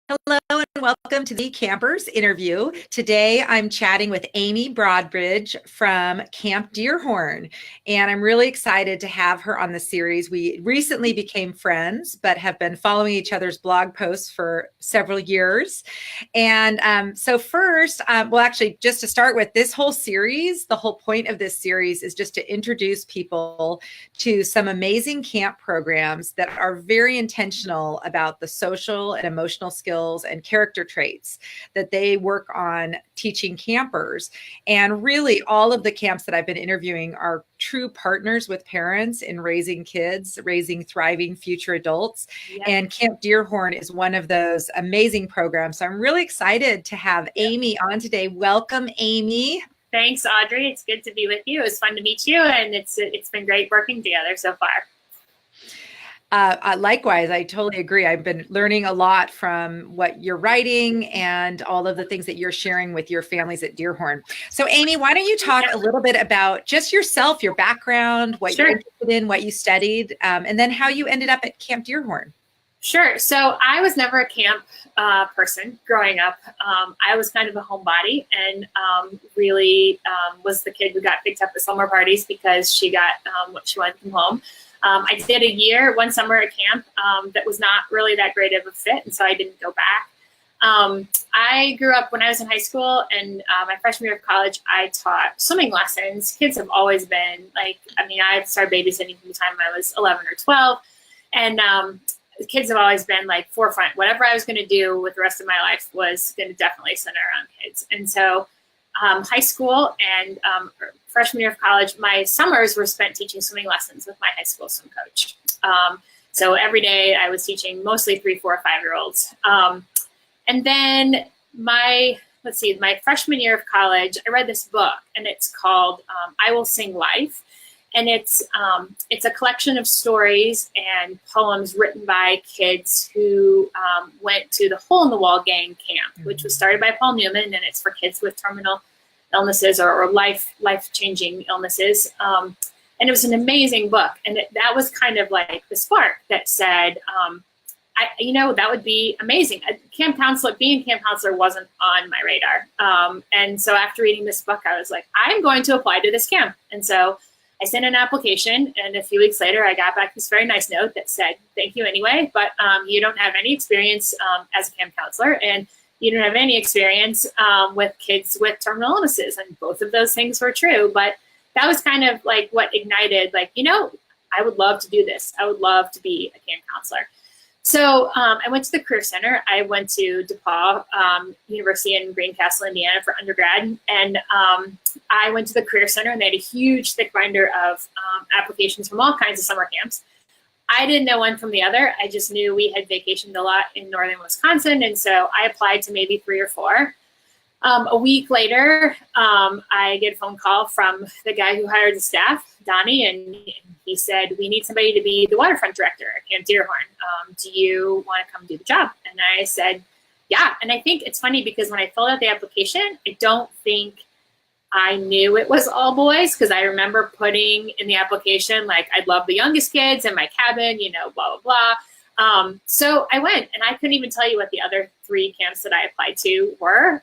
Hello and welcome to the Campers interview. Today I'm chatting with Amy Broadbridge from Camp Deerhorn, and I'm really excited to have her on the series. We recently became friends, but have been following each other's blog posts for several years. And so first, well, actually, just to start with this whole series, the whole point of this series is just to introduce people to some amazing camp programs that are very intentional about the social and emotional skills and character traits that they work on teaching campers. And really, all of the camps that I've been interviewing are true partners with parents in raising kids, raising thriving future adults. Yep. And Camp Deerhorn is one of those amazing programs. So I'm really excited to have Amy on today. Welcome, Amy. Thanks, Audrey. It's good to be with you. It's fun to meet you, and it's been great working together so far. Likewise, I totally agree. I've been learning a lot from what you're writing and all of the things that you're sharing with your families at Deerhorn. So Amy, why don't you talk a little bit about just yourself, your background, what you're interested in, what you studied, and then how you ended up at Camp Deerhorn. Sure. So I was never a camp person growing up. I was kind of a homebody and really was the kid who got picked up at slumber parties because she got what she wanted from home. I did one summer at camp that was not really that great of a fit, and so I didn't go back. I grew up when I was in high school, and my freshman year of college, I taught swimming lessons. Kids have always been I started babysitting from the time I was 11 or 12, and the kids have always been like forefront. Whatever I was going to do with the rest of my life was going to definitely center around kids. And so high school and freshman year of college, my summers were spent teaching swimming lessons with my high school swim coach. So every day I was teaching mostly 3, 4, 5-year-olds. And then my freshman year of college, I read this book, and it's called I Will Sing Life. And it's a collection of stories and poems written by kids who went to the Hole in the Wall Gang camp, which was started by Paul Newman, and it's for kids with terminal illnesses or life-changing illnesses. And it was an amazing book, and that was kind of like the spark that said, that would be amazing. Being a camp counselor wasn't on my radar. And so after reading this book, I was like, I'm going to apply to this camp. And so I sent an application, and a few weeks later, I got back this very nice note that said, thank you anyway, but you don't have any experience as a camp counselor, and you don't have any experience with kids with terminal illnesses. And both of those things were true, but that was kind of like what ignited, I would love to do this. I would love to be a camp counselor. So I went to the Career Center. I went to DePaul University in Greencastle, Indiana for undergrad. And I went to the Career Center, and they had a huge thick binder of applications from all kinds of summer camps. I didn't know one from the other. I just knew we had vacationed a lot in northern Wisconsin. And so I applied to maybe 3 or 4. A week later, I get a phone call from the guy who hired the staff, Donnie, and he said, we need somebody to be the waterfront director at Camp Deerhorn. Do you want to come do the job? And I said, yeah. And I think it's funny because when I filled out the application, I don't think I knew it was all boys, because I remember putting in the application, I'd love the youngest kids in my cabin, blah, blah, blah. So I went, and I couldn't even tell you what the other 3 camps that I applied to were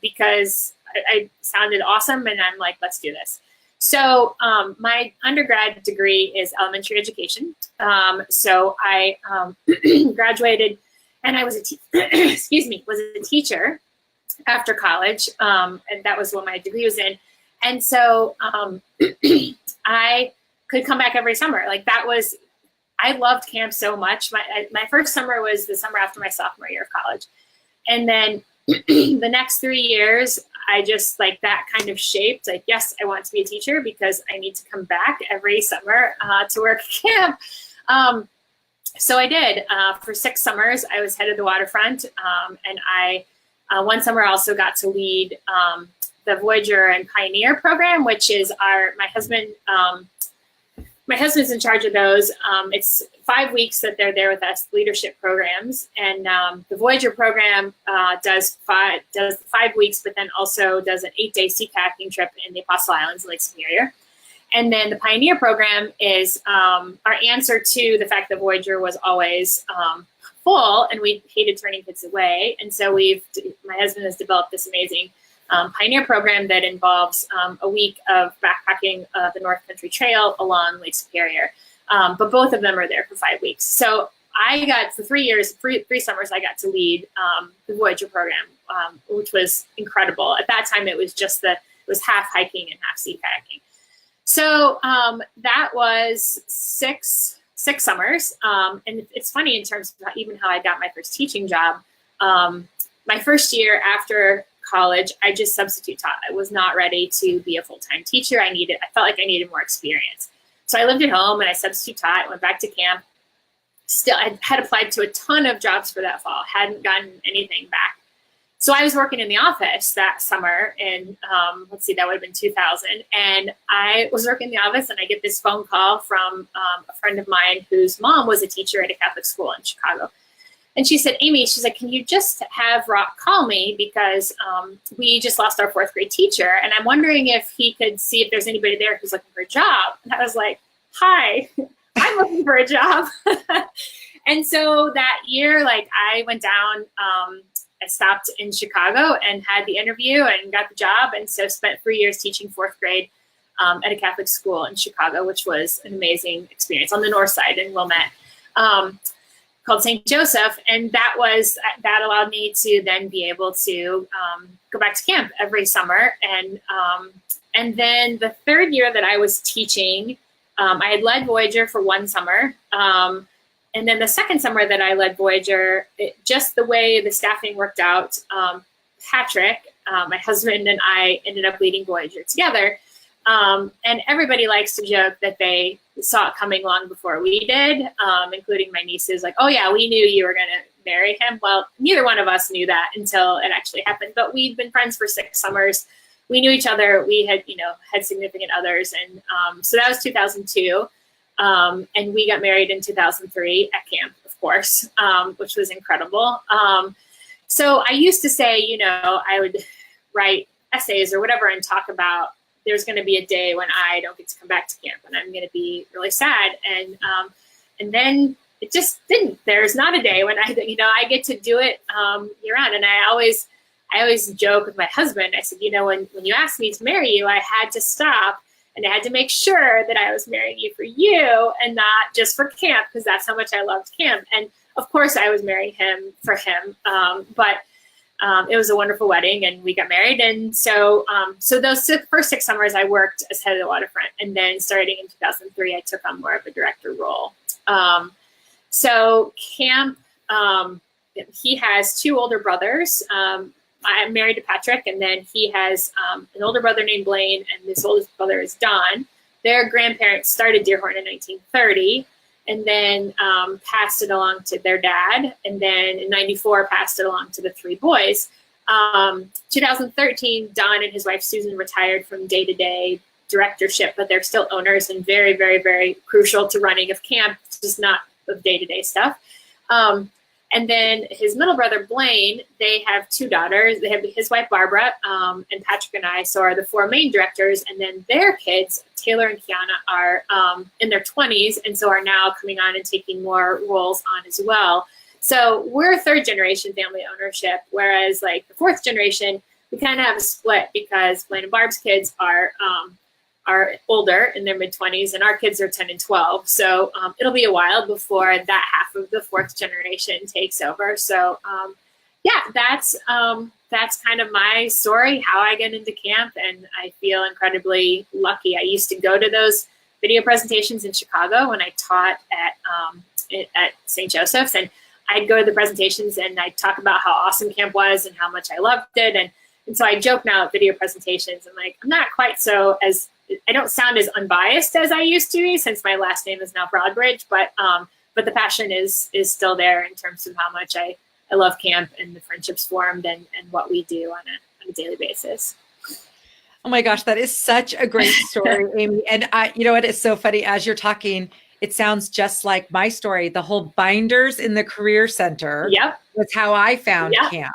because I sounded awesome, and I'm like, let's do this. So my undergrad degree is elementary education. So I graduated, and I was a teacher after college, and that was what my degree was in. And so I could come back every summer. I loved camp so much. My first summer was the summer after my sophomore year of college. And then the next 3 years, I just that kind of shaped, yes, I want to be a teacher because I need to come back every summer to work at camp. So I did. For 6 summers, I was head of the waterfront, and I one summer I also got to lead the Voyager and Pioneer program, which is my husband's in charge of those. It's 5 weeks that they're there with us, leadership programs. And the Voyager program does 5 weeks, but then also does an 8-day sea kayaking trip in the Apostle Islands, Lake Superior. And then the Pioneer program is our answer to the fact that Voyager was always full, and we hated turning kids away. And so my husband has developed this amazing pioneer program that involves a week of backpacking the North Country Trail along Lake Superior. But both of them are there for 5 weeks. So I got, for 3 years, three summers, I got to lead the Voyager program, which was incredible. At that time, it was half hiking and half sea kayaking. So that was six summers. And it's funny in terms of even how I got my first teaching job. My first year after college, I just substitute taught. I was not ready to be a full-time teacher. I felt like I needed more experience. So I lived at home and I substitute taught, went back to camp. Still, I had applied to a ton of jobs for that fall, hadn't gotten anything back. So I was working in the office that summer, and let's see, that would have been 2000. And I was working in the office, and I get this phone call from a friend of mine whose mom was a teacher at a Catholic school in Chicago. And she said, Amy, she's like, can you just have Rock call me, because we just lost our 4th grade teacher, and I'm wondering if he could see if there's anybody there who's looking for a job. And I was like, hi, I'm looking for a job. And so that year, like, I went down, I stopped in Chicago and had the interview and got the job. And so spent 3 years teaching 4th grade at a Catholic school in Chicago, which was an amazing experience on the north side in Wilmette, called St. Joseph. And that allowed me to then be able to go back to camp every summer. And then the 3rd year that I was teaching, I had led Voyager for 1 summer. And then the 2nd summer that I led Voyager, just the way the staffing worked out, Patrick, my husband, and I ended up leading Voyager together. And everybody likes to joke that they saw it coming long before we did, including my nieces, like, oh yeah, we knew you were going to marry him. Well, neither one of us knew that until it actually happened. But we'd been friends for 6 summers. We knew each other. We had, had significant others. And so that was 2002. And we got married in 2003 at camp, of course, which was incredible. So I used to say, I would write essays or whatever and talk about there's going to be a day when I don't get to come back to camp and I'm going to be really sad. And then it just didn't. There's not a day when I get to do it year round. And I always joke with my husband. I said, when you asked me to marry you, I had to stop. And I had to make sure that I was marrying you for you and not just for camp, because that's how much I loved camp. And of course, I was marrying him for him. But it was a wonderful wedding, and we got married. And so those first 6 summers, I worked as head of the waterfront. And then starting in 2003, I took on more of a director role. So camp, he has 2 older brothers. I'm married to Patrick, and then he has an older brother named Blaine, and his oldest brother is Don. Their grandparents started Deerhorn in 1930, and then passed it along to their dad, and then in 94 passed it along to the 3 boys. 2013, Don and his wife Susan retired from day-to-day directorship, but they're still owners and very, very, very crucial to running of camp, just not of day-to-day stuff. And then his middle brother, Blaine, they have 2 daughters. They have his wife, Barbara, and Patrick and I, so are the 4 main directors. And then their kids, Taylor and Kiana, are in their 20s, and so are now coming on and taking more roles on as well. So we're 3rd generation family ownership, whereas like the 4th generation, we kind of have a split because Blaine and Barb's kids are older in their mid-20s, and our kids are 10 and 12. So it'll be a while before that half of the 4th generation takes over. So yeah, that's kind of my story, how I get into camp, and I feel incredibly lucky. I used to go to those video presentations in Chicago when I taught at St. Joseph's, and I'd go to the presentations and I'd talk about how awesome camp was and how much I loved it. And so I joke now at video presentations, I'm like, I'm not quite I don't sound as unbiased as I used to be, since my last name is now Broadbridge, but the passion is still there in terms of how much I love camp and the friendships formed and what we do on a daily basis. Oh my gosh, that is such a great story, Amy. And what is so funny, as you're talking, it sounds just like my story. The whole binders in the Career Center. Yep. Was how I found camp,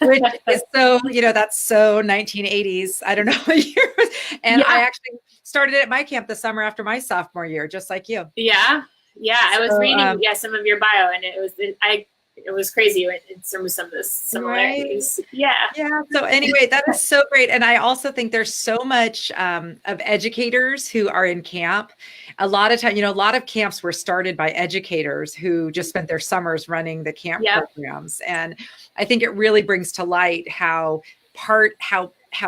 which is so, that's so 1980s. I don't know what year it was. And I actually started at my camp the summer after my sophomore year, just like you. Yeah. I was reading some of your bio, and it was crazy in terms of some of the similarities. Right. Yeah. Yeah. So anyway, that is so great. And I also think there's so much of educators who are in camp. A lot of time, a lot of camps were started by educators who just spent their summers running the camp programs. And I think it really brings to light how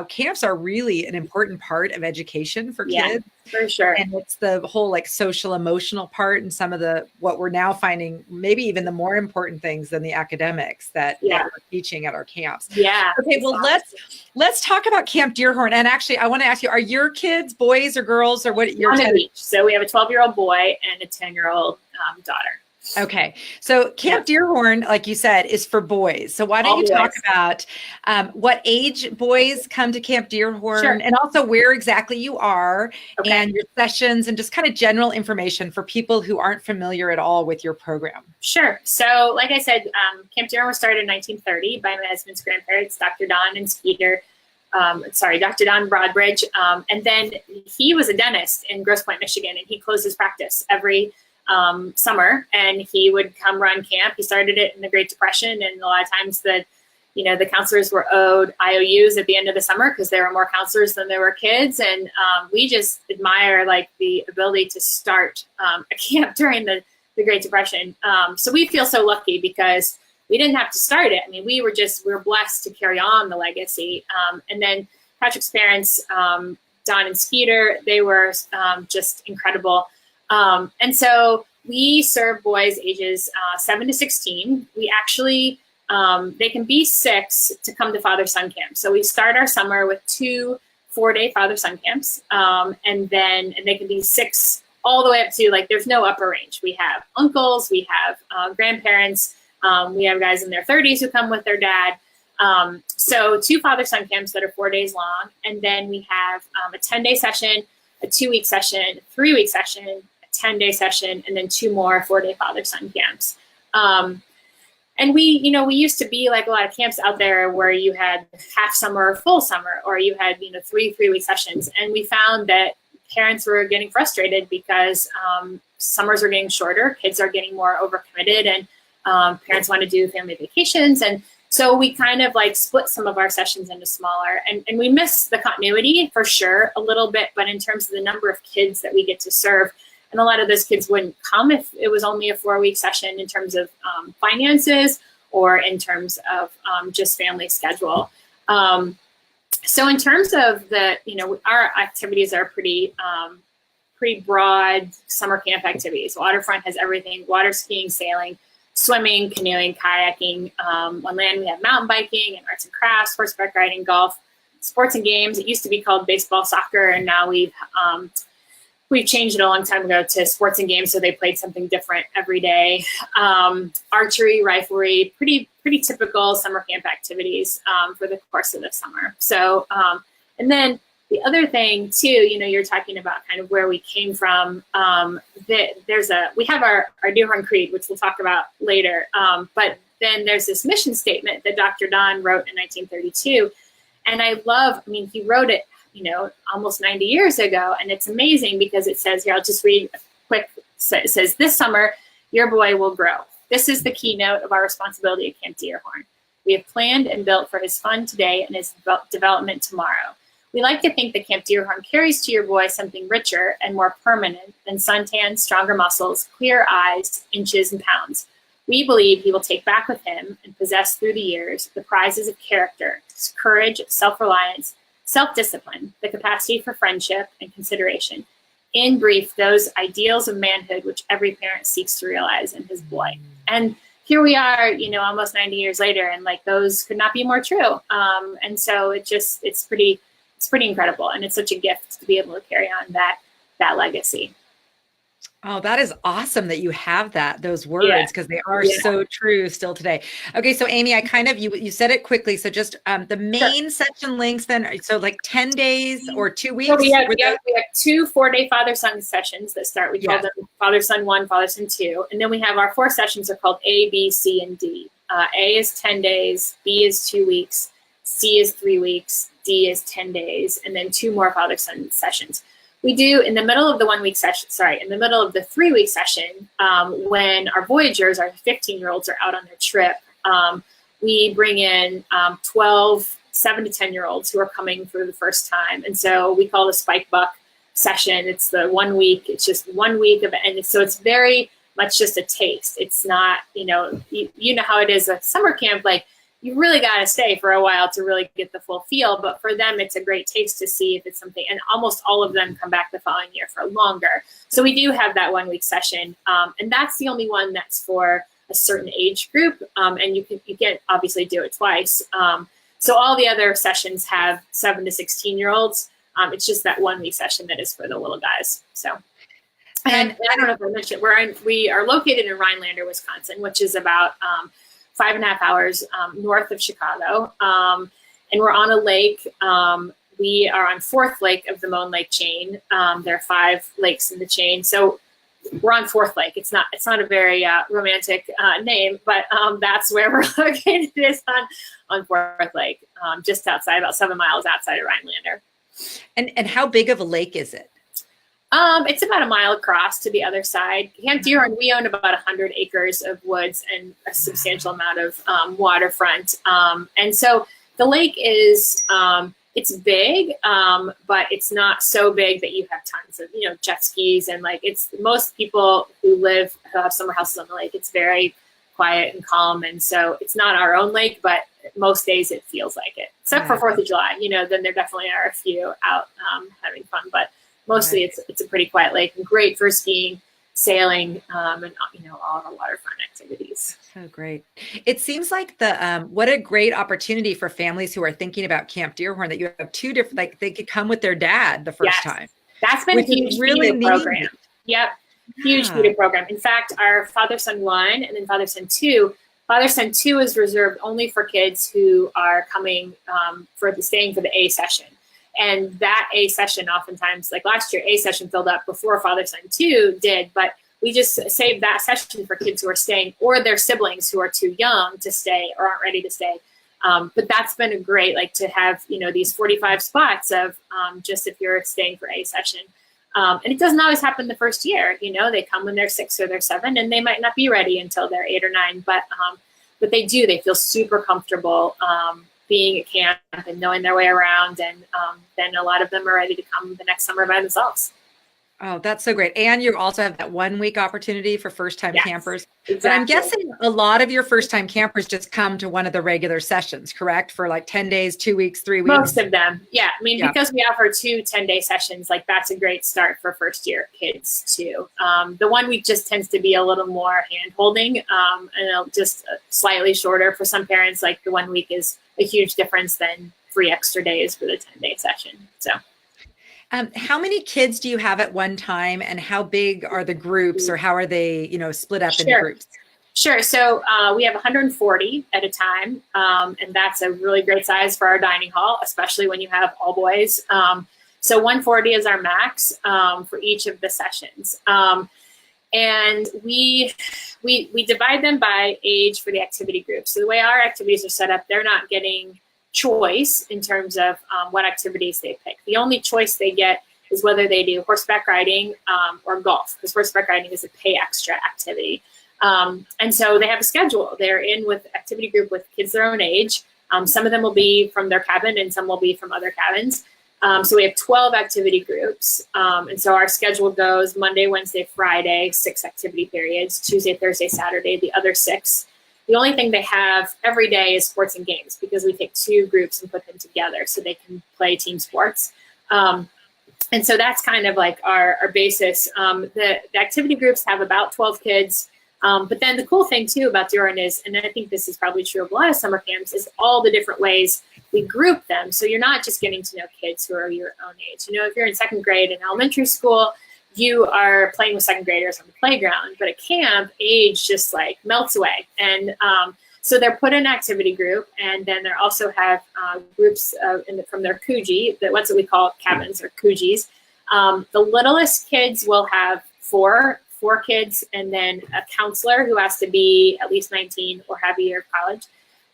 camps are really an important part of education for kids. For sure. And it's the whole like social emotional part and some of what we're now finding, maybe even the more important things than the academics that we're teaching at our camps. Yeah. Okay. Well, let's talk about Camp Deerhorn. And actually, I want to ask you, are your kids boys or girls or what? One of each. So we have a 12-year-old boy and a 10-year-old daughter. Okay. So Camp Deerhorn, like you said, is for boys. So why don't you talk about what age boys come to Camp Deerhorn and also where exactly you are and your sessions and just kind of general information for people who aren't familiar at all with your program. Sure. So like I said, Camp Deerhorn was started in 1930 by my husband's grandparents, Dr. Don and Skeeter. Dr. Don Broadbridge. And then he was a dentist in Grosse Pointe, Michigan, and he closed his practice every summer, and he would come run camp. He started it in the Great Depression, and a lot of times the counselors were owed IOUs at the end of the summer because there were more counselors than there were kids. And we just admire like the ability to start a camp during the Great Depression. So we feel so lucky because we didn't have to start it. I mean, we were blessed to carry on the legacy. And then Patrick's parents, Don and Skeeter, they were just incredible. And so we serve boys ages 7 to 16. We actually, they can be 6 to come to father-son camp. So we start our summer with 2 4-day father-son camps. And they can be 6 all the way up to there's no upper range. We have uncles, we have grandparents, we have guys in their 30s who come with their dad. So 2 father-son camps that are 4 days long. And then we have a 10-day session, a 2-week session, a 3-week session, 10-day session, and then 2 more 4-day father-son camps. And we used to be like a lot of camps out there where you had half summer or full summer, or you had, 3-week sessions. And we found that parents were getting frustrated because summers are getting shorter, kids are getting more overcommitted, and parents want to do family vacations. And so we kind of split some of our sessions into smaller, and we miss the continuity for sure a little bit, but in terms of the number of kids that we get to serve, and a lot of those kids wouldn't come if it was only a 4-week session in terms of finances or in terms of just family schedule. So in terms of our activities are pretty broad summer camp activities. Waterfront has everything: water skiing, sailing, swimming, canoeing, kayaking. On land, we have mountain biking and arts and crafts, horseback riding, golf, sports and games. It used to be called baseball, soccer, and now we've changed it a long time ago to sports and games, so they played something different every day. Archery, riflery, pretty typical summer camp activities for the course of the summer. So, and then the other thing too, you're talking about kind of where we came from. We have our Deerhorn Creed, which we'll talk about later. But then there's this mission statement that Dr. Don wrote in 1932, and he wrote it, almost 90 years ago. And it's amazing because it says here, I'll just read a quick, it says, "This summer, your boy will grow. This is the keynote of our responsibility at Camp Deerhorn. We have planned and built for his fun today and his development tomorrow. We like to think that Camp Deerhorn carries to your boy something richer and more permanent than suntan, stronger muscles, clear eyes, inches, and pounds. We believe he will take back with him and possess through the years the prizes of character, courage, self-reliance, self-discipline, the capacity for friendship and consideration. In brief, those ideals of manhood which every parent seeks to realize in his boy." And here we are, almost 90 years later, and those could not be more true. And so it's pretty incredible, and it's such a gift to be able to carry on that legacy. Oh, that is awesome that you have those words, because they are so true still today. Okay. So Amy, you said it quickly. So just the main session links then, so 10 days or 2 weeks? So we have 2 4-day father-son sessions that start. We call them Father-Son 1, Father-Son 2. And then we have our 4 sessions are called A, B, C, and D. A is 10 days, B is 2 weeks, C is 3 weeks, D is 10 days, and then 2 more father-son sessions. We do in the middle of the 1 week session, in the middle of the 3 week session, when our Voyagers, our 15-year-olds are out on their trip, we bring in 12 7 to 10-year-olds who are coming for the first time. And so we call it a spike buck session. It's the 1 week, it's just 1 week of it. And so it's very much just a taste. It's not, you know how it is at summer camp, like you really got to stay for a while to really get the full feel. But for them, it's a great taste to see if it's something, and almost all of them come back the following year for longer. So we do have that 1 week session. And that's the only one that's for a certain age group. And you can obviously do it twice. So all the other sessions have 7 to 16-year-olds. It's just that 1 week session that is for the little guys. So, and I don't know if I mentioned, we are located in Rhinelander, Wisconsin, which is about 5.5 hours north of Chicago. And we're on a lake. We are on 4th lake of the Moan Lake chain. There are 5 lakes in the chain. So we're on 4th Lake. It's not a very romantic name, but that's where we're located, is on 4th Lake, just outside, about 7 miles outside of Rhinelander. And how big of a lake is it? It's about a mile across to the other side. Camp Deerhorn, we own about 100 acres of woods and a substantial amount of waterfront. And so the lake is, it's big, but it's not so big that you have tons of, jet skis, and like most people who have summer houses on the lake, it's very quiet and calm. And so it's not our own lake, but most days it feels like it, except for 4th of July, then there definitely are a few out having fun, but mostly it's a pretty quiet lake and great for skiing, sailing, and all our waterfront activities. So great. It seems like what a great opportunity for families who are thinking about Camp Deerhorn, that you have 2 different, like they could come with their dad the first time. That's been a huge really program. Yep. Huge feeder program. In fact, our Father-Son 1 and then Father-Son 2, Father-Son 2 is reserved only for kids who are coming staying for the A session. And that A session, oftentimes, like last year, A session filled up before Father-Son 2 did, but we just saved that session for kids who are staying, or their siblings who are too young to stay or aren't ready to stay. But that's been a great, to have, these 45 spots of just if you're staying for A session. And it doesn't always happen the first year. They come when they're 6 or they're 7, and they might not be ready until they're 8 or 9, but they do. They feel super comfortable being at camp and knowing their way around. And then a lot of them are ready to come the next summer by themselves. Oh, that's so great. And you also have that 1 week opportunity for first-time campers. Exactly. But I'm guessing a lot of your first-time campers just come to one of the regular sessions, correct? For like 10 days, 2 weeks, 3 weeks? Most of them. Yeah. I mean, because we offer 2 10-day sessions, that's a great start for first-year kids too. The 1 week just tends to be a little more hand-holding, and just slightly shorter for some parents. Like the 1 week is a huge difference than 3 extra days for the 10-day session. So. How many kids do you have at one time, and how big are the groups, or how are they, split up into groups? Sure. So we have 140 at a time, and that's a really great size for our dining hall, especially when you have all boys. So 140 is our max for each of the sessions. And we divide them by age for the activity groups. So the way our activities are set up, they're not getting choice in terms of what activities they pick. The only choice they get is whether they do horseback riding or golf, because horseback riding is a pay extra activity. And so they have a schedule. They're in with activity group with kids their own age. Some of them will be from their cabin and some will be from other cabins. So we have 12 activity groups. And so our schedule goes Monday, Wednesday, Friday, 6 activity periods, Tuesday, Thursday, Saturday, the other 6. The only thing they have every day is sports and games, because we take 2 groups and put them together so they can play team sports. And so that's kind of like our basis. The activity groups have about 12 kids. But then the cool thing too about Deerhorn is, and I think this is probably true of a lot of summer camps, is all the different ways we group them. So you're not just getting to know kids who are your own age. If you're in 2nd grade in elementary school, you are playing with 2nd graders on the playground, but at camp, age just melts away. And so they're put in an activity group, and then they also have groups from their kuji, what's what we call cabins or kujis. The littlest kids will have four kids, and then a counselor who has to be at least 19 or have a year of college,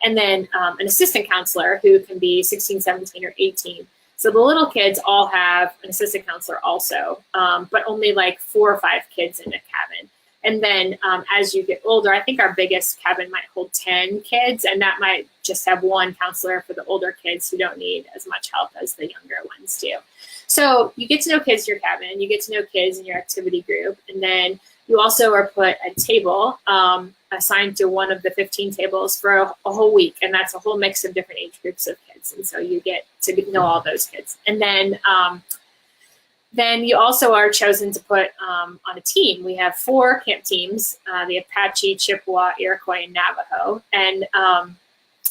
and then an assistant counselor who can be 16, 17, or 18. So the little kids all have an assistant counselor also, but only like 4 or 5 kids in a cabin. And then as you get older, I think our biggest cabin might hold 10 kids, and that might just have one counselor for the older kids who don't need as much help as the younger ones do. So you get to know kids in your cabin, you get to know kids in your activity group, and then you also are put a table assigned to one of the 15 tables for a whole week, and that's a whole mix of different age groups of kids. And so you get to know all those kids. And then you also are chosen to put on a team. We have 4 camp teams, the Apache, Chippewa, Iroquois, and Navajo. And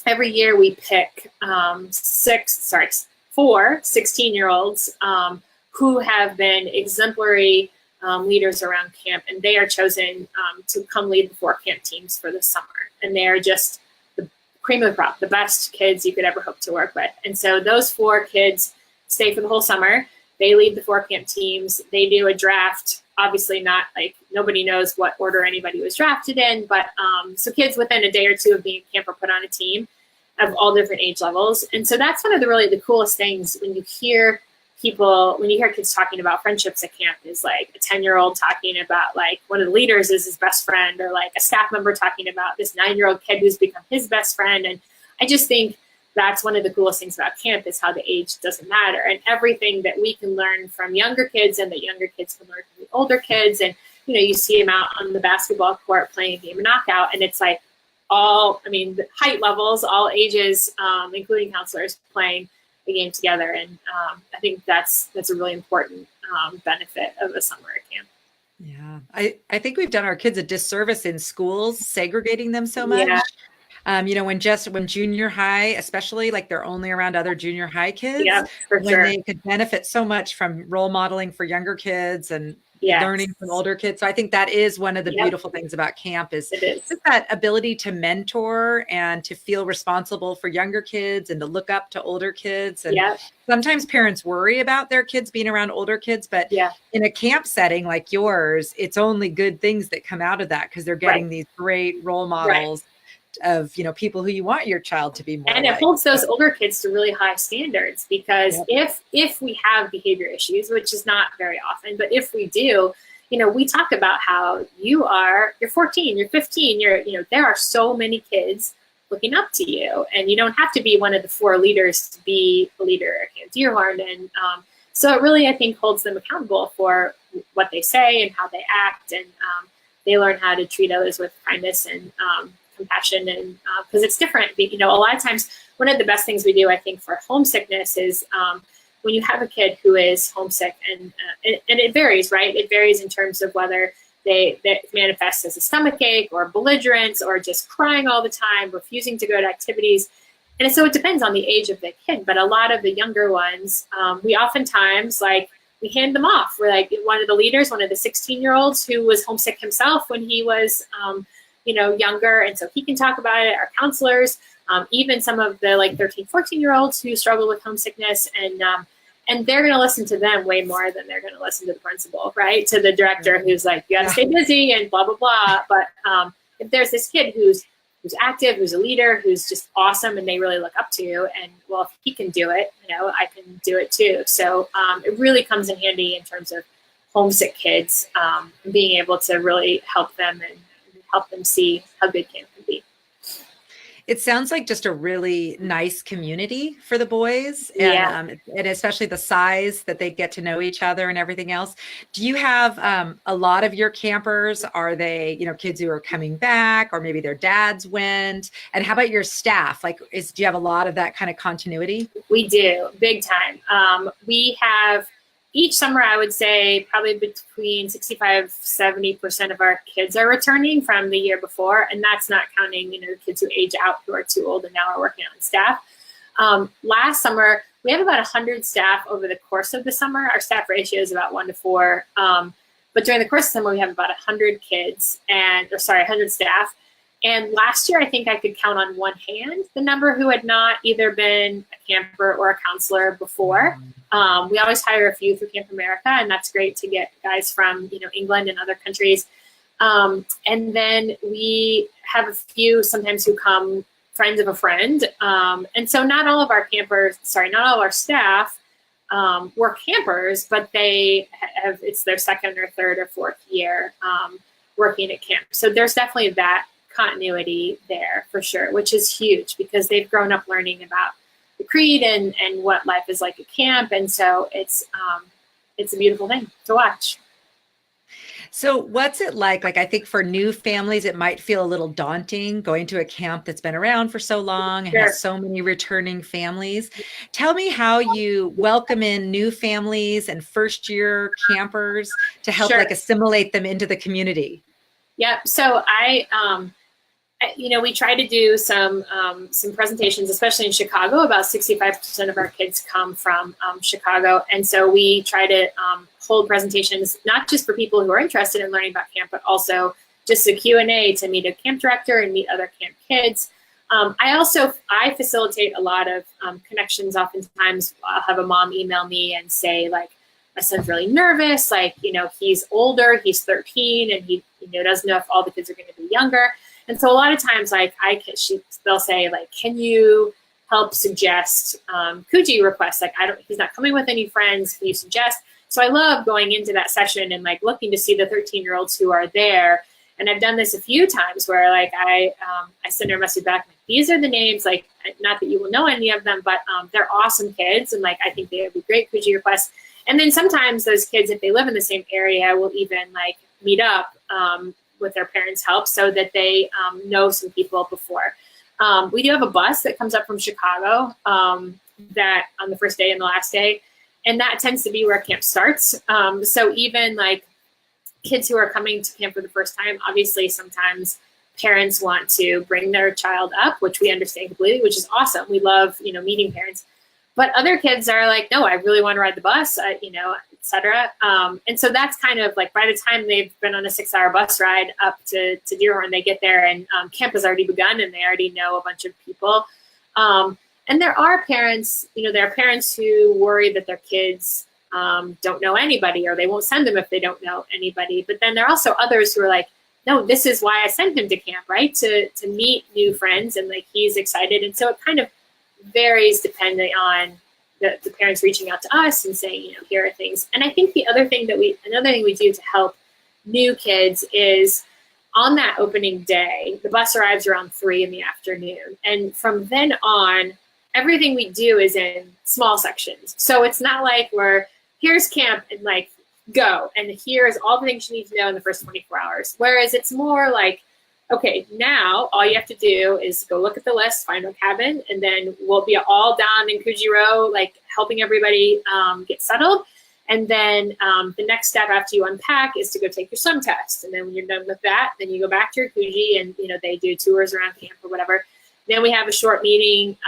every year we pick 4 16-year-olds who have been exemplary leaders around camp, and they are chosen to come lead the 4 camp teams for the summer. And they are just the cream of the crop, the best kids you could ever hope to work with. And so those 4 kids stay for the whole summer. They lead the 4 camp teams. They do a draft. Obviously not like nobody knows what order anybody was drafted in, but so kids within a day or 2 of being at camp are put on a team of all different age levels. And so that's one of the coolest things when you hear kids talking about friendships at camp, is like a 10-year-old talking about like one of the leaders is his best friend, or like a staff member talking about this 9-year-old kid who's become his best friend. And I just think that's one of the coolest things about camp, is how the age doesn't matter, and everything that we can learn from younger kids and that younger kids can learn from the older kids. And, you see them out on the basketball court playing a game of knockout, and it's like the height levels, all ages, including counselors playing the game together. And I think that's a really important benefit of a summer at camp. Yeah, I think we've done our kids a disservice in schools, segregating them so much. Yeah. When junior high, especially, like they're only around other junior high kids, Yeah, for when sure. they could benefit so much from role modeling for younger kids and Yes. learning from older kids. So I think that is one of the beautiful things about camp, is just that ability to mentor and to feel responsible for younger kids and to look up to older kids. And sometimes parents worry about their kids being around older kids, but in a camp setting like yours, it's only good things that come out of that, because they're getting these great role models of people who you want your child to be more and like. It holds those older kids to really high standards, because if we have behavior issues, which is not very often, but if we do, we talk about how you're 14, you're 15, there are so many kids looking up to you, and you don't have to be one of the 4 leaders to be a leader at Camp Deerhorn. And so it really, I think, holds them accountable for what they say and how they act, and they learn how to treat others with kindness and compassion. And because it's different, a lot of times one of the best things we do, I think, for homesickness is when you have a kid who is homesick, and it varies, right? It varies in terms of whether they manifest as a stomach ache or belligerence or just crying all the time, refusing to go to activities. And so it depends on the age of the kid. But a lot of the younger ones, we oftentimes we hand them off. We're like one of the leaders, one of the 16-year-olds who was homesick himself when he was younger, and so he can talk about it. Our counselors, even some of the 13, 14-year-olds who struggle with homesickness, and they're going to listen to them way more than they're going to listen to the principal, right? To the director who's like, you got to stay busy and blah, blah, blah. But if there's this kid who's active, who's a leader, who's just awesome, and they really look up to you, and well, if he can do it, I can do it too. So it really comes in handy in terms of homesick kids, being able to really help them and help them see how good camp can be. It sounds like just a really nice community for the boys, and especially the size that they get to know each other and everything else. Do you have a lot of your campers? Are they, kids who are coming back, or maybe their dads went? And how about your staff? Do you have a lot of that kind of continuity? We do, big time. We have each summer, I would say probably between 65-70% of our kids are returning from the year before, and that's not counting, the kids who age out, who are too old and now are working on staff. Last summer, we have about 100 staff over the course of the summer. Our staff ratio is about 1 to 4, but during the course of the summer, we have about 100 100 staff. And last year, I think I could count on one hand the number who had not either been a camper or a counselor before. We always hire a few through Camp America, and that's great to get guys from England and other countries. And then we have a few sometimes who come friends of a friend. And so not all of our staff were campers, but they have, it's their second or third or fourth year working at camp. So there's definitely that continuity there for sure, which is huge because they've grown up learning about the creed and what life is like at camp. And so it's a beautiful thing to watch. So what's it like? Like, I think for new families, it might feel a little daunting going to a camp that's been around for so long and has so many returning families. Tell me how you welcome in new families and first year campers to help like assimilate them into the community. Yep. So we try to do some presentations, especially in Chicago. About 65% of our kids come from Chicago. And so we try to hold presentations, not just for people who are interested in learning about camp, but also just a Q&A to meet a camp director and meet other camp kids. I facilitate a lot of connections. Oftentimes I'll have a mom email me and say, like, my son's really nervous. Like, he's older, he's 13, and he doesn't know if all the kids are going to be younger. And so a lot of times, like, they'll say, like, can you help suggest Coogee requests? Like, he's not coming with any friends. Can you suggest? So I love going into that session and like looking to see the 13-year-olds who are there. And I've done this a few times where like I send her a message back, like, these are the names, like, not that you will know any of them, but they're awesome kids. And like, I think they would be great Coogee requests. And then sometimes those kids, if they live in the same area, will even like meet up with their parents' help so that they know some people before. We do have a bus that comes up from Chicago that on the first day and the last day, and that tends to be where camp starts. So even like kids who are coming to camp for the first time, obviously sometimes parents want to bring their child up, which we understand completely, which is awesome. We love, meeting parents. But other kids are like, no, I really want to ride the bus, et cetera. And so that's kind of like by the time they've been on a 6-hour bus ride up to Deerhorn, they get there and camp has already begun and they already know a bunch of people. And there are parents, there are parents who worry that their kids don't know anybody or they won't send them if they don't know anybody. But then there are also others who are like, no, this is why I sent him to camp, right? To meet new friends and like he's excited. And so it kind of varies depending on the parents reaching out to us and saying, here are things. And I think another thing we do to help new kids is on that opening day, the bus arrives around 3 p.m. And from then on, everything we do is in small sections. So it's not like here's camp and like go, and here's all the things you need to know in the first 24 hours. Whereas it's more like, okay, now all you have to do is go look at the list, find a cabin, and then we'll be all down in Coogee Row, like helping everybody get settled. And then the next step after you unpack is to go take your swim test. And then when you're done with that, then you go back to your Coogee and, they do tours around camp or whatever. Then we have a short meeting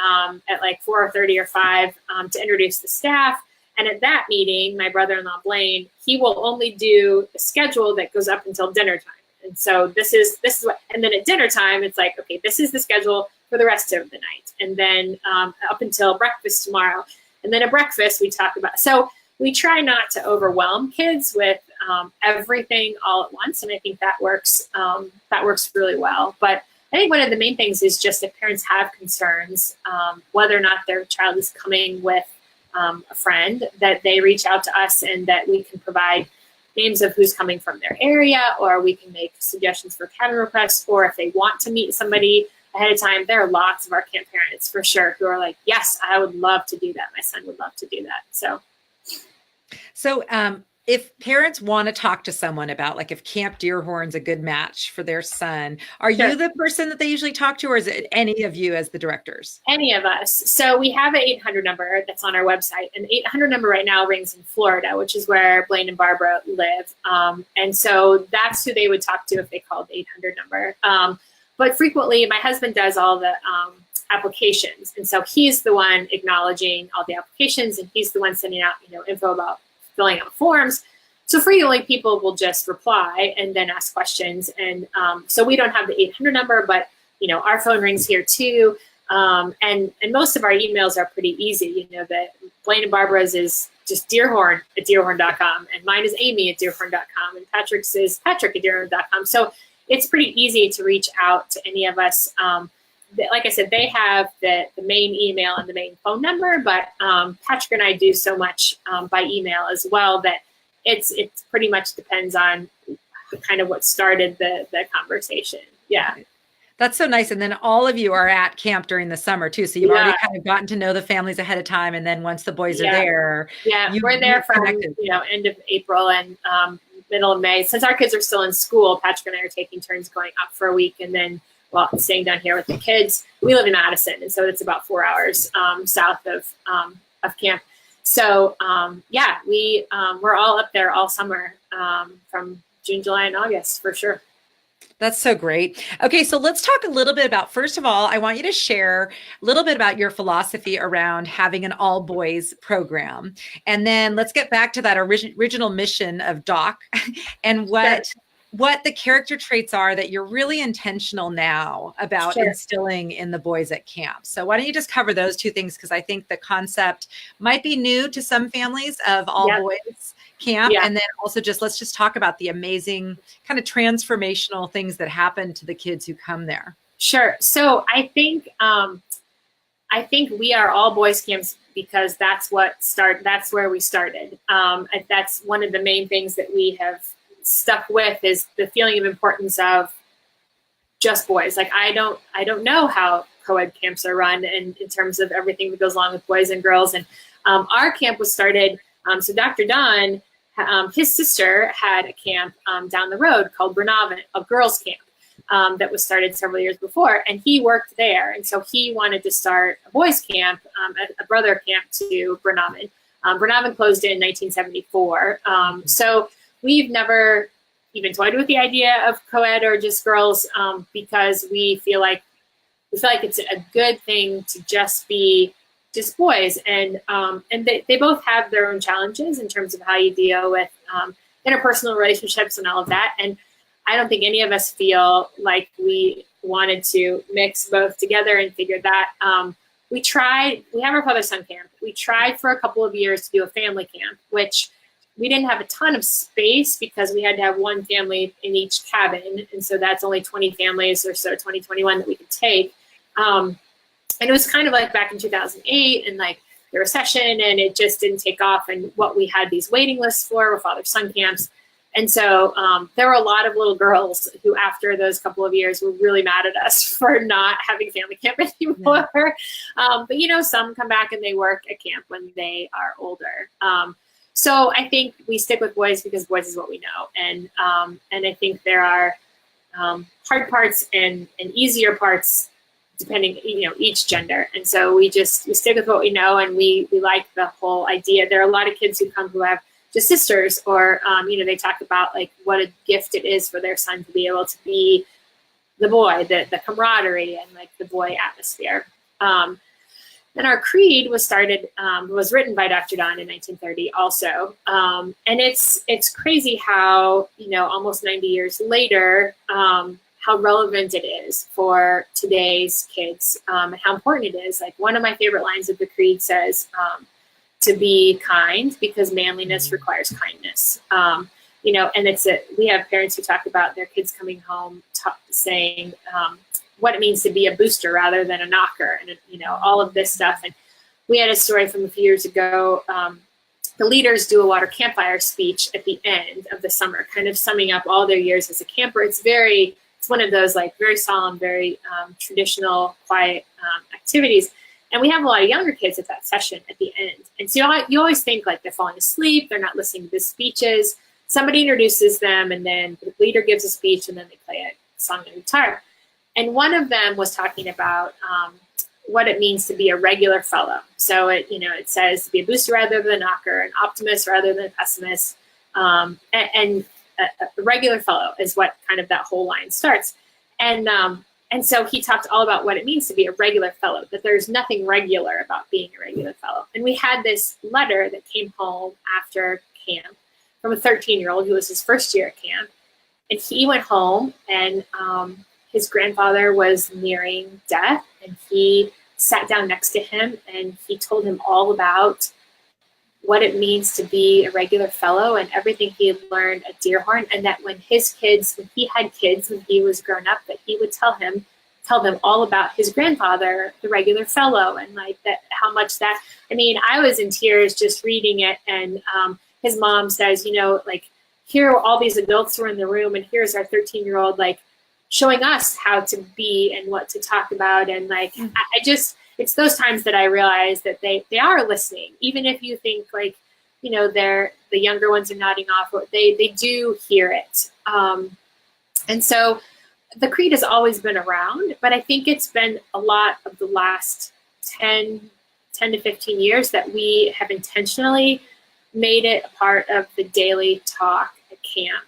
at like 4:30 or 5 to introduce the staff. And at that meeting, my brother-in-law, Blaine, he will only do a schedule that goes up until dinner time. And so this is what, and then at dinner time, it's like, okay, this is the schedule for the rest of the night. And then up until breakfast tomorrow. And then at breakfast, we talk about, so we try not to overwhelm kids with everything all at once. And I think that works really well. But I think one of the main things is just if parents have concerns, whether or not their child is coming with a friend, that they reach out to us and that we can provide names of who's coming from their area, or we can make suggestions for cabin requests, or if they want to meet somebody ahead of time. There are lots of our camp parents for sure who are like, yes, I would love to do that. My son would love to do that. So if parents want to talk to someone about, like, if Camp Deerhorn's a good match for their son, are you the person that they usually talk to, or is it any of you as the directors? Any of us. So we have an 800 number that's on our website. And the 800 number right now rings in Florida, which is where Blaine and Barbara live. And so that's who they would talk to if they called the 800 number. But frequently, my husband does all the applications. And so he's the one acknowledging all the applications, and he's the one sending out, info about filling out forms. So frequently people will just reply and then ask questions. And so we don't have the 800 number, but our phone rings here too. And most of our emails are pretty easy. That Blaine and Barbara's is just Deerhorn@deerhorn.com, and mine is Amy@deerhorn.com, and Patrick's is Patrick@deerhorn.com. So it's pretty easy to reach out to any of us. like I said, they have the main email and the main phone number, but Patrick and I do so much by email as well that it's pretty much depends on kind of what started the conversation. Yeah. That's so nice. And then all of you are at camp during the summer too. So you've already kind of gotten to know the families ahead of time. And then once the boys are there, we're there from, end of April and middle of May. Since our kids are still in school, Patrick and I are taking turns going up for a week and then staying down here with the kids. We live in Madison, and so it's about 4 hours south of camp. So we're all up there all summer from June, July, and August for sure. That's so great. Okay, so let's talk a little bit about, first of all, I want you to share a little bit about your philosophy around having an all boys program. And then let's get back to that original mission of DOC and what the character traits are that you're really intentional now about instilling in the boys at camp. So why don't you just cover those two things? Because I think the concept might be new to some families of all boys camp. And then also let's just talk about the amazing kind of transformational things that happen to the kids who come there. Sure. So I think we are all boys camps because that's where we started. And that's one of the main things that we have stuck with is the feeling of importance of just boys. Like I don't know how co-ed camps are run and in terms of everything that goes along with boys and girls. And our camp was started. So Dr. Don, his sister had a camp down the road called Bernavin, a girls camp that was started several years before, and he worked there. And so he wanted to start a boys camp, a brother camp to Bernavin. Bernavin closed in 1974. So we've never even toyed with the idea of co-ed or just girls because we feel like it's a good thing to just be just boys. And they both have their own challenges in terms of how you deal with interpersonal relationships and all of that. And I don't think any of us feel like we wanted to mix both together and figure that. We have our father-son camp. We tried for a couple of years to do a family camp, which we didn't have a ton of space because we had to have one family in each cabin. And so that's only 20 families or so, 21 that we could take. And it was kind of like back in 2008 and like the recession, and it just didn't take off. And what we had these waiting lists for were father-son camps. And so there were a lot of little girls who, after those couple of years, were really mad at us for not having family camp anymore. But, some come back and they work at camp when they are older. So I think we stick with boys because boys is what we know. And I think there are hard parts and easier parts depending, each gender. And so we stick with what we know, and we like the whole idea. There are a lot of kids who come who have just sisters, or, they talk about like what a gift it is for their son to be able to be the boy, the camaraderie and like the boy atmosphere. And our creed was written by Dr. Don in 1930 also. And it's crazy how, almost 90 years later, how relevant it is for today's kids and how important it is. Like one of my favorite lines of the creed says, to be kind because manliness requires kindness. And we have parents who talk about their kids coming home saying what it means to be a booster rather than a knocker, and all of this stuff. And we had a story from a few years ago. The leaders do a water campfire speech at the end of the summer, kind of summing up all their years as a camper. It's one of those like very solemn, very traditional, quiet activities. And we have a lot of younger kids at that session at the end. And so you always think like they're falling asleep, they're not listening to the speeches. Somebody introduces them, and then the leader gives a speech, and then they play a song on guitar. And one of them was talking about what it means to be a regular fellow. So it says to be a booster rather than a knocker, an optimist rather than a pessimist, and a regular fellow is what kind of that whole line starts. And so he talked all about what it means to be a regular fellow, that there's nothing regular about being a regular fellow. And we had this letter that came home after camp from a 13-year-old who was his first year at camp. And he went home, and his grandfather was nearing death, and he sat down next to him, and he told him all about what it means to be a regular fellow and everything he had learned at Deerhorn, and that when he had kids when he was grown up, that he would tell him tell them all about his grandfather, the regular fellow, and like that, how much that, I mean, I was in tears just reading it. And his mom says, you know, like, here are all these adults who are in the room, and here's our 13-year-old, like, showing us how to be and what to talk about. And like, I just, it's those times that I realize that they are listening, even if you think like, you know, the younger ones are nodding off, they do hear it. And so the creed has always been around, but I think it's been a lot of the last 10 to 15 years that we have intentionally made it a part of the daily talk at camp.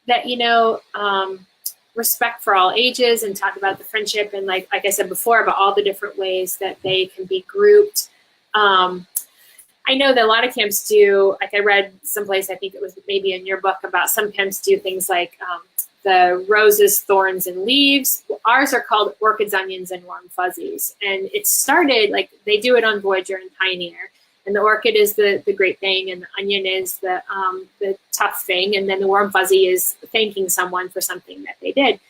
That, you know, respect for all ages, and talk about the friendship, and like I said before, about all the different ways that they can be grouped. I know that a lot of camps do, like I read someplace, I think it was maybe in your book, about some camps do things like the roses, thorns, and leaves. Ours are called orchids, onions, and warm fuzzies. And it started, like, they do it on Voyager and Pioneer. And the orchid is the great thing, and the onion is the tough thing, and then the warm fuzzy is thanking someone for something that they did.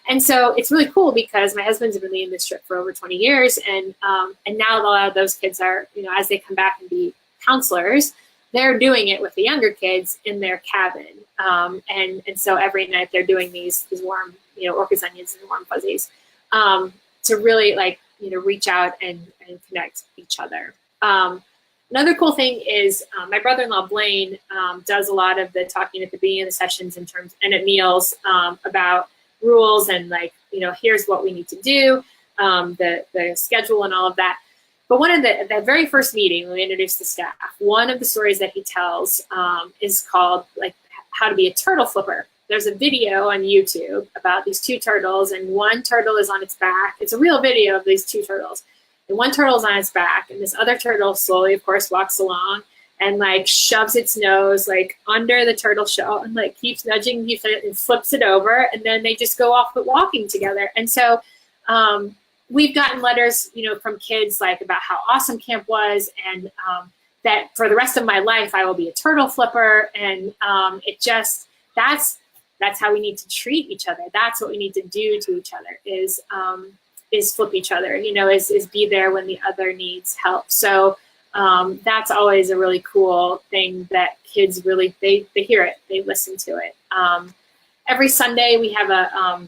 And so it's really cool because my husband's been leading this trip for over 20 years, and now a lot of those kids are, you know, as they come back and be counselors, they're doing it with the younger kids in their cabin. And so every night they're doing these warm, you know, orchids, onions, and warm fuzzies to really, like, you know, reach out and connect each other. Another cool thing is my brother-in-law Blaine does a lot of the talking at the beginning of the sessions and at meals about rules and, like, you know, here's what we need to do, the schedule and all of that. But one of the very first meeting when we introduced the staff, one of the stories that he tells is called, like, how to be a turtle flipper. There's a video on YouTube about these two turtles, and one turtle is on its back. It's a real video of these two turtles. And one turtle's on its back, and this other turtle slowly, of course, walks along and, like, shoves its nose, like, under the turtle shell and, like, keeps nudging, and flips it over, and then they just go off walking together. And so we've gotten letters, you know, from kids, like, about how awesome camp was, and that for the rest of my life I will be a turtle flipper. And it just, that's how we need to treat each other. That's what we need to do to each other, is flip each other, you know, is be there when the other needs help. So that's always a really cool thing that kids really, they hear it, they listen to it. Every Sunday we have a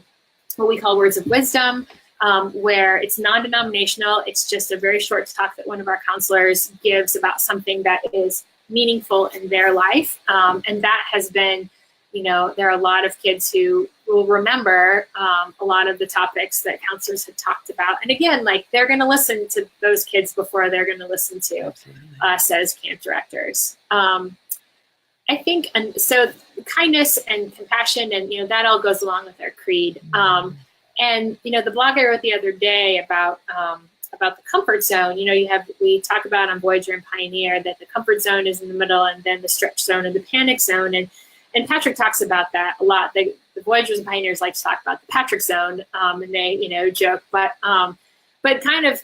what we call Words of Wisdom, where it's non-denominational. It's just a very short talk that one of our counselors gives about something that is meaningful in their life. And that has been, you know, there are a lot of kids who will remember a lot of the topics that counselors had talked about. And again, like, they're going to listen to those kids before they're going to listen to us as camp directors. I think, and so kindness and compassion, and, you know, that all goes along with our creed. And, you know, the blog I wrote the other day about the comfort zone, you know, we talk about on Voyager and Pioneer that the comfort zone is in the middle, and then the stretch zone and the panic zone. And Patrick talks about that a lot. The Voyagers and Pioneers like to talk about the Patrick zone, and they, you know, joke, but kind of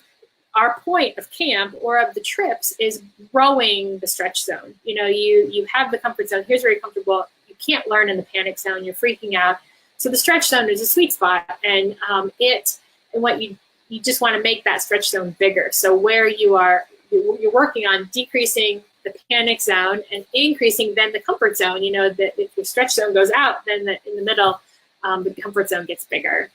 our point of camp or of the trips is growing the stretch zone. You know, you have the comfort zone. Here's where you're comfortable. You can't learn in the panic zone. You're freaking out. So the stretch zone is a sweet spot, and what you just want to make that stretch zone bigger. So where you're working on decreasing the panic zone and increasing then the comfort zone. You know, that if your stretch zone goes out, then in the middle, the comfort zone gets bigger.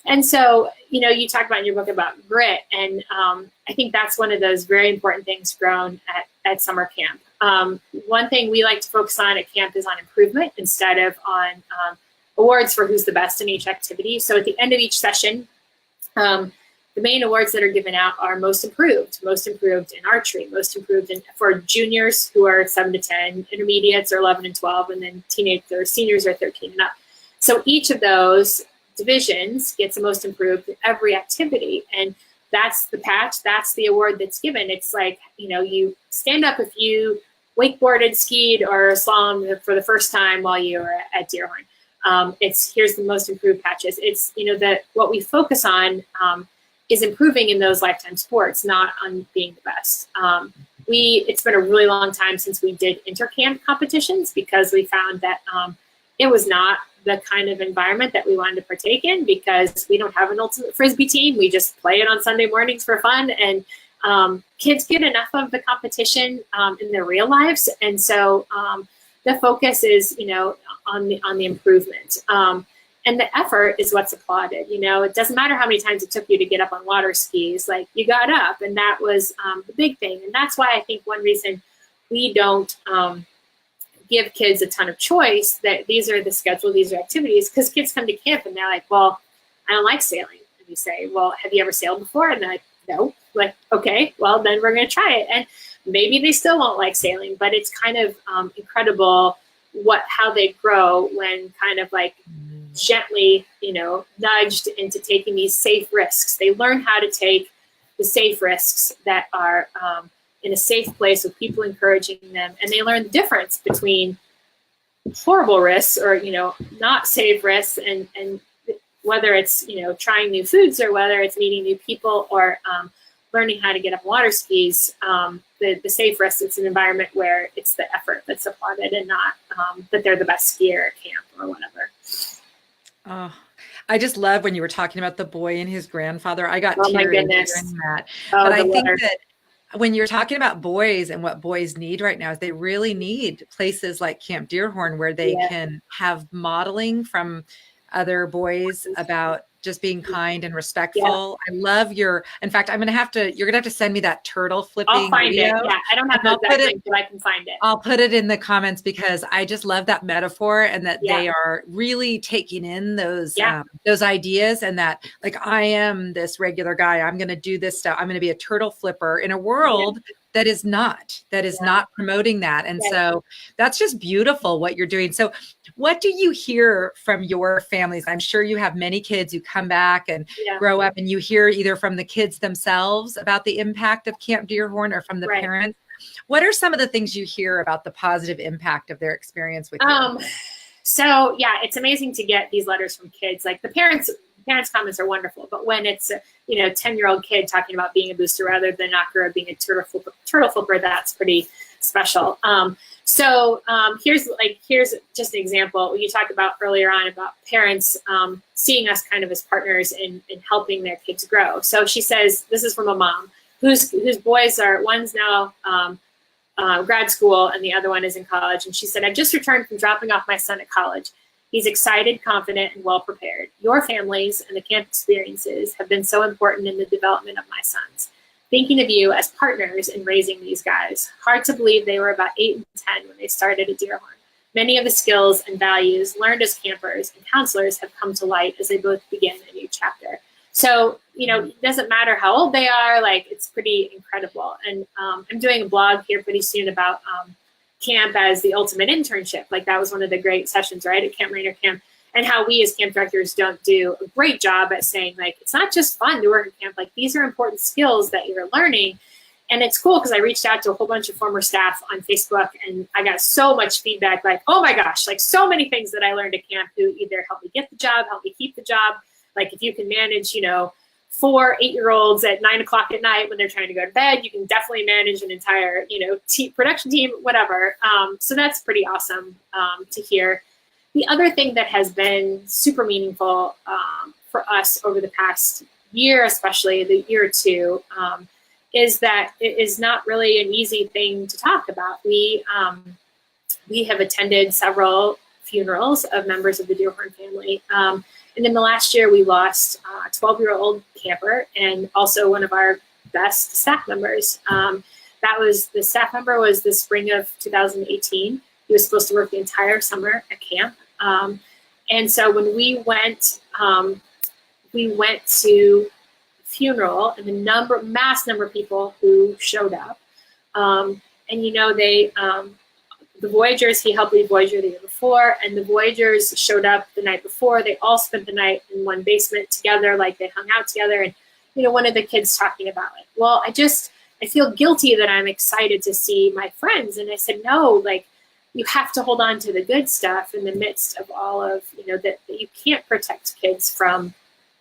And so, you know, you talk about in your book about grit, and I think that's one of those very important things grown at summer camp. One thing we like to focus on at camp is on improvement instead of on awards for who's the best in each activity. So at the end of each session, the main awards that are given out are most improved in archery, most improved for juniors who are 7 to 10, intermediates are 11 and 12, and then seniors are 13 and up. So each of those divisions gets the most improved in every activity. And that's the patch, that's the award that's given. It's like, you know, you stand up if you wakeboarded, skied, or slalom for the first time while you were at Deerhorn. Here's the most improved patches. It's, you know, that what we focus on is improving in those lifetime sports, not on being the best. It's been a really long time since we did intercamp competitions because we found that it was not the kind of environment that we wanted to partake in, because we don't have an ultimate Frisbee team. We just play it on Sunday mornings for fun. And kids get enough of the competition in their real lives. And so the focus is, you know, on the improvement. And the effort is what's applauded. You know, it doesn't matter how many times it took you to get up on water skis, like you got up, and that was the big thing. And that's why I think one reason we don't give kids a ton of choice, that these are the schedule, these are activities, because kids come to camp and they're like, well, I don't like sailing. And you say, well, have you ever sailed before? And they're like, no. Like, okay, well, then we're going to try it. And maybe they still won't like sailing, but it's kind of incredible how they grow when kind of like gently, you know, nudged into taking these safe risks. They learn how to take the safe risks that are in a safe place with people encouraging them, and they learn the difference between horrible risks or, you know, not safe risks, and whether it's, you know, trying new foods or whether it's meeting new people or learning how to get up water skis. The safe risk, it's an environment where it's the effort that's applauded and not that they're the best skier at camp or whatever. Oh, I just love when you were talking about the boy and his grandfather. I got Oh my teary goodness. hearing that. Oh, But I think letter. that when you're talking about boys and what boys need right now is they really need places like Camp Deerhorn where they can have modeling from other boys about just being kind and respectful. I love in fact, you're going to have to send me that turtle flipping I'll find video. it. Yeah, I don't have the exact link, but I can find it. I'll put it in the comments because I just love that metaphor, and that they are really taking in those ideas, and that like, I am this regular guy. I'm going to do this stuff. I'm going to be a turtle flipper in a world that is not promoting that. And so that's just beautiful what you're doing. So what do you hear from your families? I'm sure you have many kids who come back and grow up, and you hear either from the kids themselves about the impact of Camp Deerhorn or from the parents. What are some of the things you hear about the positive impact of their experience with you? So yeah, it's amazing to get these letters from kids. Like the parents' comments are wonderful, but when it's a 10-year-old kid talking about being a booster rather than knocker or being a turtle flipper, that's pretty special. Here's just an example. You talked about earlier on about parents seeing us kind of as partners in helping their kids grow. So she says, this is from a mom whose boys one's now grad school and the other one is in college. And she said, I've just returned from dropping off my son at college. He's excited, confident, and well prepared. Your families and the camp experiences have been so important in the development of my sons. Thinking of you as partners in raising these guys. Hard to believe they were about 8 and 10 when they started at Deerhorn. Many of the skills and values learned as campers and counselors have come to light as they both begin a new chapter. So, it doesn't matter how old they are, like, it's pretty incredible. And I'm doing a blog here pretty soon about camp as the ultimate internship. Like, that was one of the great sessions, right, at Camp Rainer Camp, and how we as camp directors don't do a great job at saying, like, it's not just fun to work at camp, like, these are important skills that you're learning. And it's cool because I reached out to a whole bunch of former staff on Facebook, and I got so much feedback, like, oh my gosh, like, so many things that I learned at camp who either helped me get the job, helped me keep the job. Like, if you can manage, 4 8-year-olds at 9 o'clock at night when they're trying to go to bed, you can definitely manage an entire, production team, whatever. So that's pretty awesome to hear. The other thing that has been super meaningful for us over the past year, especially the year or two, is that it is not really an easy thing to talk about. We have attended several funerals of members of the Deerhorn family. And in the last year, we lost a 12-year-old camper and also one of our best staff members. The staff member was the spring of 2018. He was supposed to work the entire summer at camp. And so when we went to funeral, and the mass number of people who showed up. The Voyagers, he helped lead Voyager the year before, and the Voyagers showed up the night before. They all spent the night in one basement together, like they hung out together. And, one of the kids talking about it. Well, I feel guilty that I'm excited to see my friends. And I said, no, like, you have to hold on to the good stuff in the midst of all of, that you can't protect kids from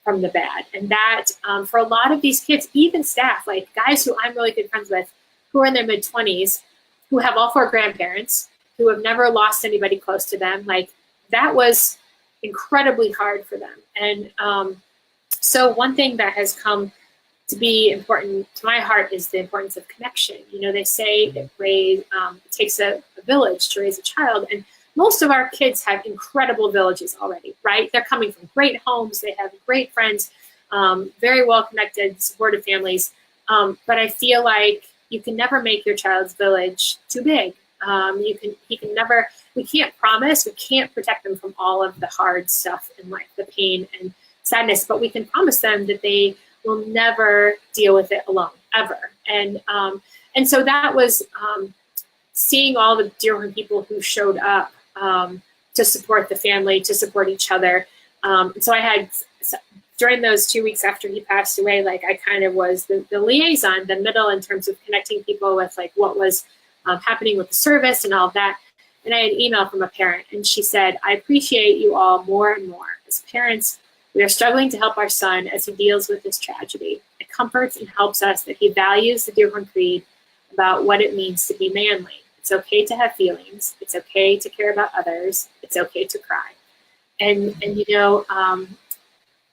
the bad. And that for a lot of these kids, even staff, like guys who I'm really good friends with, who are in their mid-20s, who have all 4 grandparents, who have never lost anybody close to them, like, that was incredibly hard for them. And so one thing that has come to be important to my heart is the importance of connection. You know, they say that it takes a village to raise a child, and most of our kids have incredible villages already, right? They're coming from great homes, they have great friends, very well connected, supportive families. But I feel like you can never make your child's village too big. We can't promise, we can't protect them from all of the hard stuff in life, the pain and sadness, but we can promise them that they will never deal with it alone, ever. And so that was seeing all the Deerhorn people who showed up to support the family, to support each other. And so I had, during those 2 weeks after he passed away, like I kind of was the liaison, the middle in terms of connecting people with like what was happening with the service and all of that. And I had an email from a parent, and she said, "I appreciate you all more and more. As parents, we are struggling to help our son as he deals with this tragedy. It comforts and helps us that he values the Deerhorn Creed about what it means to be manly. It's okay to have feelings. It's okay to care about others. It's okay to cry." And you know,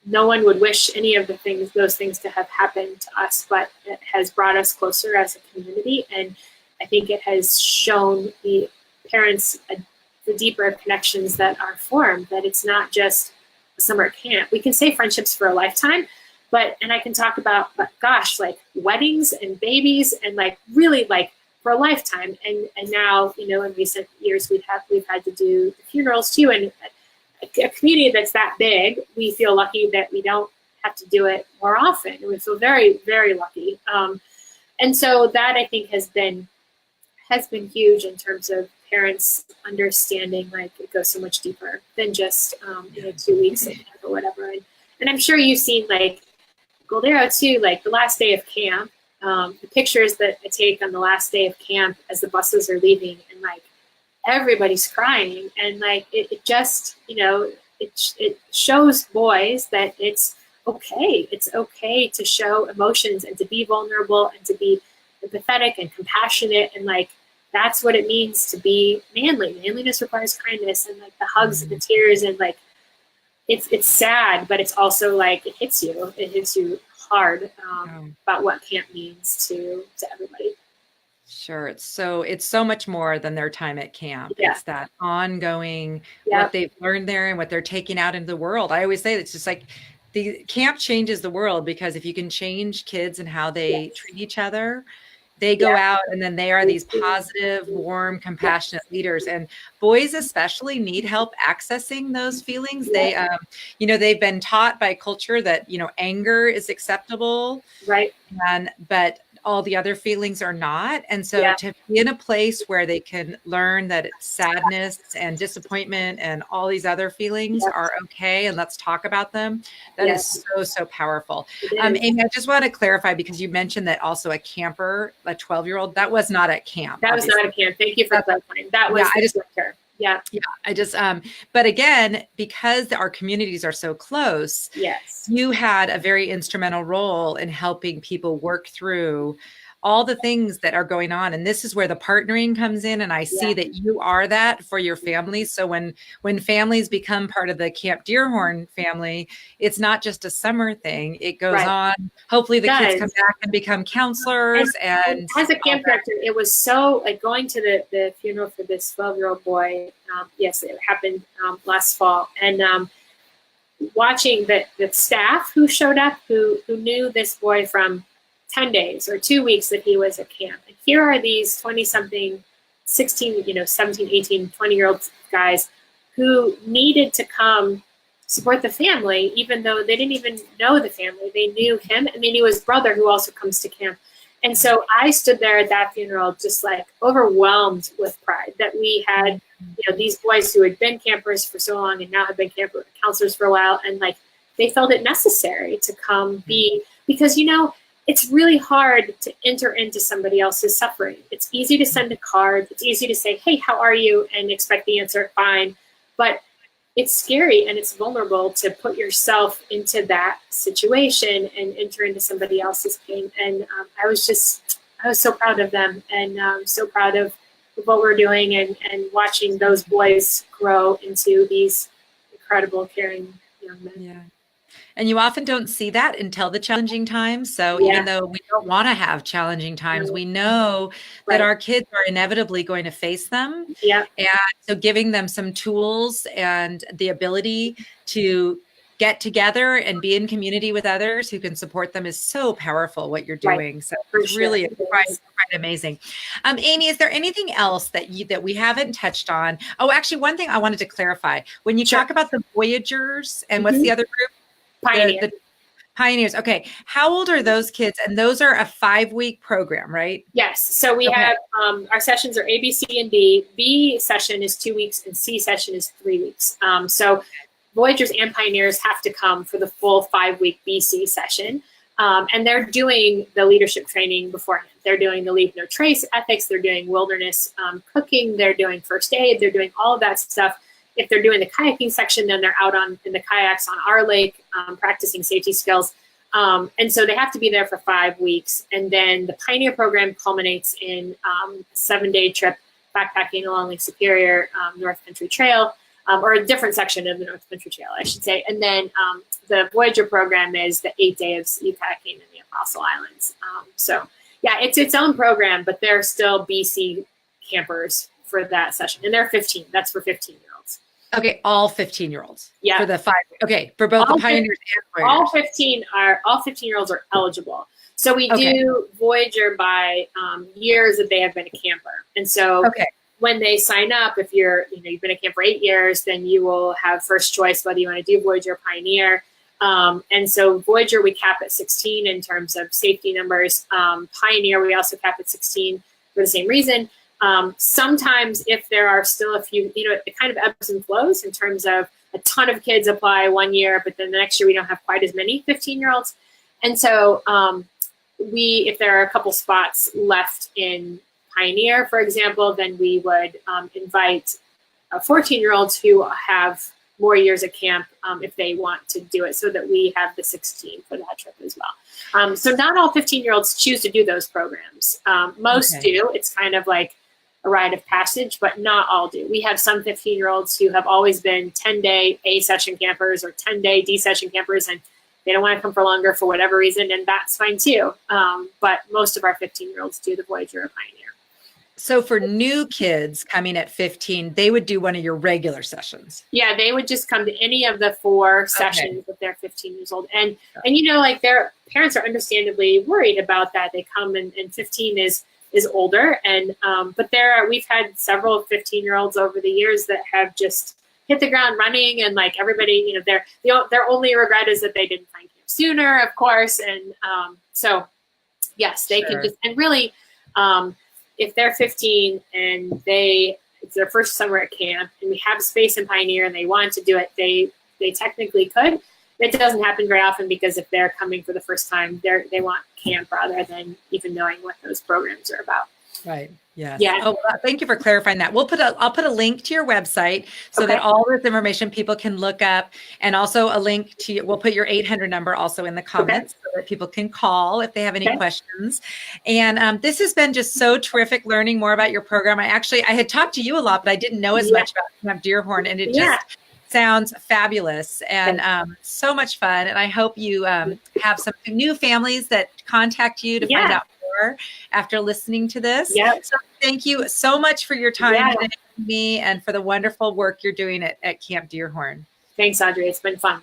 no one would wish any of those things to have happened to us, but it has brought us closer as a community. And I think it has shown the parents the deeper connections that are formed, that it's not just a summer camp. We can say friendships for a lifetime, and I can talk about, gosh, like weddings and babies and like really like for a lifetime. And now, you know, in recent years, we've had to do the funerals too. And a community that's that big, we feel lucky that we don't have to do it more often. And we feel very, very lucky. And so that I think has been huge in terms of parents understanding like it goes so much deeper than just 2 weeks or whatever. And I'm sure you've seen like Gold Arrow too, like the last day of camp, the pictures that I take on the last day of camp as the buses are leaving, and like everybody's crying, and like it just, you know, it shows boys that it's okay. It's okay to show emotions and to be vulnerable and to be empathetic and compassionate, and like that's what it means to be manly. Manliness requires kindness, and like the hugs and the tears, and like it's sad, but it's also like it hits you hard about what camp means to everybody. Sure. It's so much more than their time at camp. Yeah. It's that ongoing, what they've learned there and what they're taking out into the world. I always say it's just like the camp changes the world, because if you can change kids and how they treat each other, they go out and then they are these positive, warm, compassionate leaders. And boys especially need help accessing those feelings. They, you know, they've been taught by culture that, you know, anger is acceptable. Right. But all the other feelings are not. And so to be in a place where they can learn that it's sadness and disappointment and all these other feelings are okay, and let's talk about them, that is so powerful. Amy, I just want to clarify, because you mentioned that also a camper, a 12-year-old, that was not at camp. That was not at camp. Thank you for clarifying. That was but again, because our communities are so close, you had a very instrumental role in helping people work through all the things that are going on. And this is where the partnering comes in. And I see that you are that for your families. So when families become part of the Camp Deerhorn family, it's not just a summer thing. It goes on. Hopefully the kids come back and become counselors. And as a camp director, it was so like going to the funeral for this 12-year-old boy. It happened last fall. And watching the staff who showed up, who knew this boy from 10 days or 2 weeks that he was at camp. And here are these 20-something, 16, 17, 18, 20-year-old guys who needed to come support the family, even though they didn't even know the family. They knew him, and they knew his brother, who also comes to camp. And so I stood there at that funeral just like overwhelmed with pride that we had, these boys who had been campers for so long and now have been camper counselors for a while. And like, they felt it necessary to come because, it's really hard to enter into somebody else's suffering. It's easy to send a card. It's easy to say, hey, how are you? And expect the answer, fine. But it's scary and it's vulnerable to put yourself into that situation and enter into somebody else's pain. And I was so proud of them, and so proud of what we're doing and watching those boys grow into these incredible, caring young men. Yeah. And you often don't see that until the challenging times. So even though we don't want to have challenging times, we know that our kids are inevitably going to face them. Yeah. And so giving them some tools and the ability to get together and be in community with others who can support them is so powerful, what you're doing. So it's really quite amazing. Amy, is there anything else that we haven't touched on? Oh, actually, one thing I wanted to clarify. When you talk about the Voyagers and what's the other group? The Pioneers. Okay. How old are those kids? And those are a 5-week program, right? Yes. So we have, our sessions are A, B, C, and D. B session is 2 weeks and C session is 3 weeks. So Voyagers and Pioneers have to come for the full 5-week BC session. And they're doing the leadership training beforehand. They're doing the Leave No Trace ethics. They're doing wilderness cooking. They're doing first aid. They're doing all of that stuff. If they're doing the kayaking section, then they're out in the kayaks on our lake, practicing safety skills. And so they have to be there for 5 weeks. And then the Pioneer program culminates in a 7-day trip backpacking along Lake Superior, North Country Trail, or a different section of the North Country Trail, I should say. And then the Voyager program is the 8 days of kayaking in the Apostle Islands. So yeah, it's its own program, but they're still BC campers for that session. And they're 15. That's for 15-year-olds. Okay, all 15-year-olds. Yeah. For the 5. Okay, for both the Pioneers and Voyagers. All 15-year-olds are eligible. So we do Voyager by years that they have been a camper. And so when they sign up, if you've been a camper for 8 years, then you will have first choice whether you want to do Voyager or Pioneer. And so Voyager, we cap at 16 in terms of safety numbers. Pioneer, we also cap at 16 for the same reason. Sometimes if there are still a few, it kind of ebbs and flows in terms of a ton of kids apply 1 year, but then the next year we don't have quite as many 15-year-olds. And so if there are a couple spots left in Pioneer, for example, then we would invite 14-year-olds who have more years at camp if they want to do it, so that we have the 16 for that trip as well. So not all 15-year-olds choose to do those programs. Most do. It's kind of like a rite of passage, but not all do. We have some 15-year-olds who have always been 10-day A session campers or 10-day D session campers, and they don't want to come for longer for whatever reason, and that's fine too. But most of our 15-year-olds do the Voyager or Pioneer. So for new kids coming at 15, they would do one of your regular sessions. Yeah, they would just come to any of the 4 sessions if they're 15 years old. And like their parents are understandably worried about that. They come and 15 is older. And but we've had several 15-year-olds over the years that have just hit the ground running, and like everybody, their only regret is that they didn't find camp sooner, of course. And so yes, they can just, and really if they're 15 and it's their first summer at camp and we have space in Pioneer and they want to do it, they technically could. It doesn't happen very often because if they're coming for the first time, they want camp rather than even knowing what those programs are about. Right. Yes. Yeah. Oh, well, thank you for clarifying that. I'll put a link to your website so that all this information people can look up, and also a link to, we'll put your 800 number also in the comments so that people can call if they have any questions. And this has been just so terrific learning more about your program. I had talked to you a lot, but I didn't know as much about Camp Deerhorn, and it just sounds fabulous and so much fun. And I hope you have some new families that contact you to find out more after listening to this. So thank you so much for your time today with me and for the wonderful work you're doing at Camp Deerhorn. Thanks, Audrey. It's been fun.